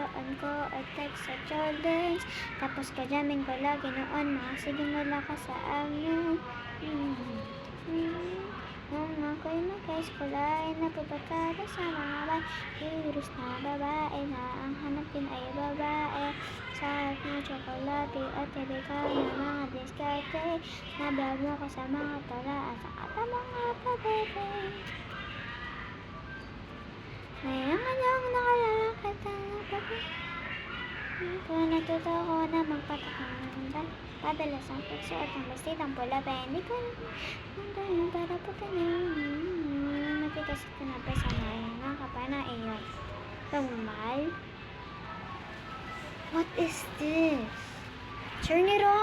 Susuon ko at text sa Jordans. Tapos kajamin ko lagi noon, makasigimula ka sa amin. Nung ako'y mag-high-school ay napabarkada sa mga virus na babae na ang hanapin ay babae. Sa harap ng tsokolate at delikado na mga diskarte. Nablog mo ko sa mga tala at saka mga pabebe. Ngayon kanyang nakalalakit ang napabi. Kung natuto ko na magpatakanda, padalas ang pagsuot ng bastitang pula pa hindi ko nang para puti na matigas at tinapay sa mga kapana iyon. Normal? What is this? Turn it on!